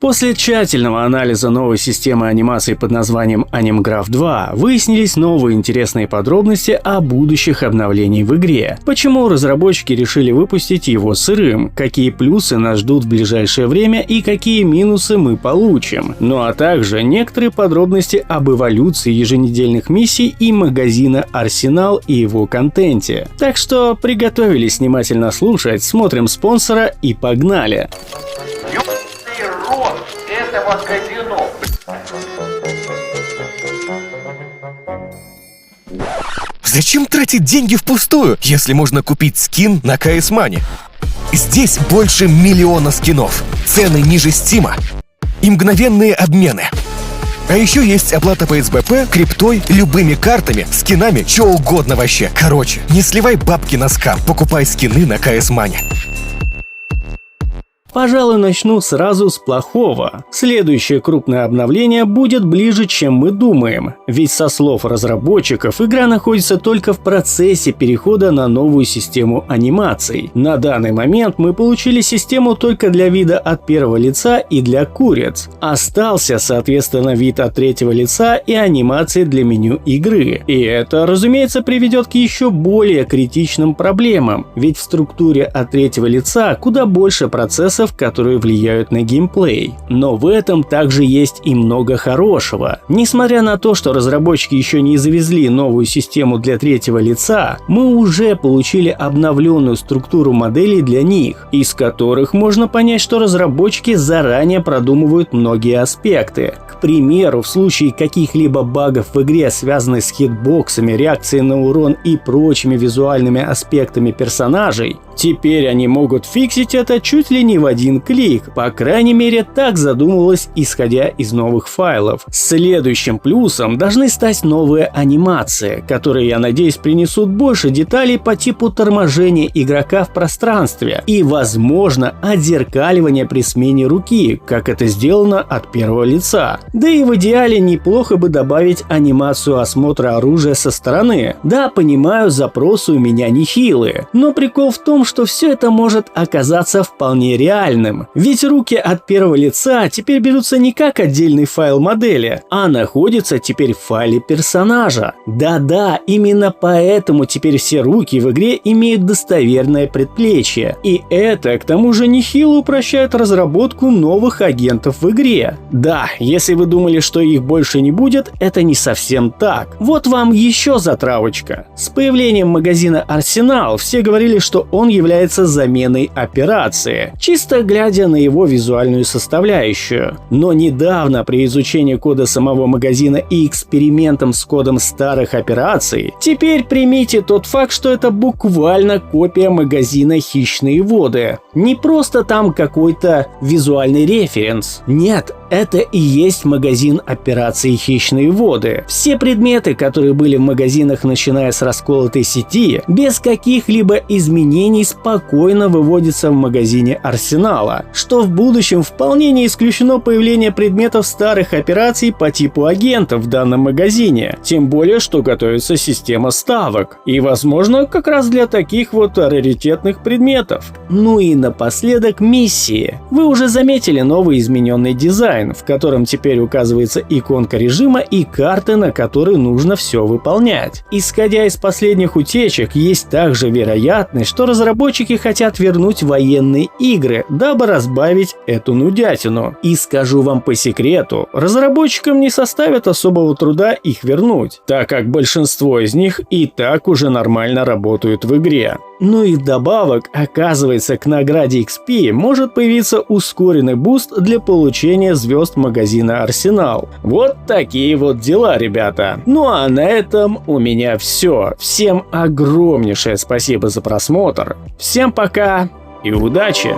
После тщательного анализа новой системы анимации под названием AnimGraph 2 выяснились новые интересные подробности о будущих обновлениях в игре. Почему разработчики решили выпустить его сырым, какие плюсы нас ждут в ближайшее время и какие минусы мы получим. Ну а также некоторые подробности об эволюции еженедельных миссий и магазина Арсенал и его контенте. Так что приготовились внимательно слушать, смотрим спонсора и погнали! Это казино. Зачем тратить деньги впустую, если можно купить скин на CS Money? Здесь больше миллиона скинов, цены ниже Стима и мгновенные обмены. А еще есть оплата по СБП, криптой, любыми картами, скинами, что угодно вообще. Короче, не сливай бабки на скам, покупай скины на CS Money. Пожалуй, начну сразу с плохого. Следующее крупное обновление будет ближе, чем мы думаем. Ведь со слов разработчиков, игра находится только в процессе перехода на новую систему анимаций. На данный момент мы получили систему только для вида от первого лица и для куриц. Остался, соответственно, вид от третьего лица и анимации для меню игры. И это, разумеется, приведет к еще более критичным проблемам. Ведь в структуре от третьего лица куда больше процессов, которые влияют на геймплей. Но в этом также есть и много хорошего. Несмотря на то, что разработчики еще не завезли новую систему для третьего лица, мы уже получили обновленную структуру моделей для них, из которых можно понять, что разработчики заранее продумывают многие аспекты. К примеру, в случае каких-либо багов в игре, связанных с хитбоксами, реакцией на урон и прочими визуальными аспектами персонажей, теперь они могут фиксить это чуть ли не в один клик. По крайней мере, так задумывалось, исходя из новых файлов. Следующим плюсом должны стать новые анимации, которые, я надеюсь, принесут больше деталей по типу торможения игрока в пространстве и, возможно, отзеркаливания при смене руки, как это сделано от первого лица. Да и в идеале неплохо бы добавить анимацию осмотра оружия со стороны. Да, понимаю, запросы у меня нехилые, но прикол в том, что все это может оказаться вполне реальным. Ведь руки от первого лица теперь берутся не как отдельный файл модели, а находятся теперь в файле персонажа. Да-да, именно поэтому теперь все руки в игре имеют достоверное предплечье. И это, к тому же, нехило упрощает разработку новых агентов в игре. Да, если вы думали, что их больше не будет, это не совсем так. Вот вам еще затравочка. С появлением магазина Арсенал все говорили, что он является заменой операции, чисто глядя на его визуальную составляющую. Но недавно при изучении кода самого магазина и экспериментом с кодом старых операций, теперь примите тот факт, что это буквально копия магазина «Хищные воды». Не просто там какой-то визуальный референс. Нет, это и есть магазин операций «Хищные воды». Все предметы, которые были в магазинах, начиная с расколотой сети, без каких-либо изменений спокойно выводятся в магазине Арсенала, что в будущем вполне не исключено появление предметов старых операций по типу агентов в данном магазине, тем более, что готовится система ставок, и, возможно, как раз для таких вот раритетных предметов. Ну и напоследок миссии. Вы уже заметили новый измененный дизайн, в котором теперь указывается иконка режима и карты, на которые нужно все выполнять. Исходя из последних утечек, есть также вероятность, что разработчики хотят вернуть военные игры, дабы разбавить эту нудятину. И скажу вам по секрету, разработчикам не составит особого труда их вернуть, так как большинство из них и так уже нормально работают в игре. Ну и вдобавок, оказывается, к награде XP может появиться ускоренный буст для получения звезд магазина Арсенал. Вот такие вот дела, ребята. Ну а на этом у меня все. Всем огромнейшее спасибо за просмотр. Всем пока и удачи!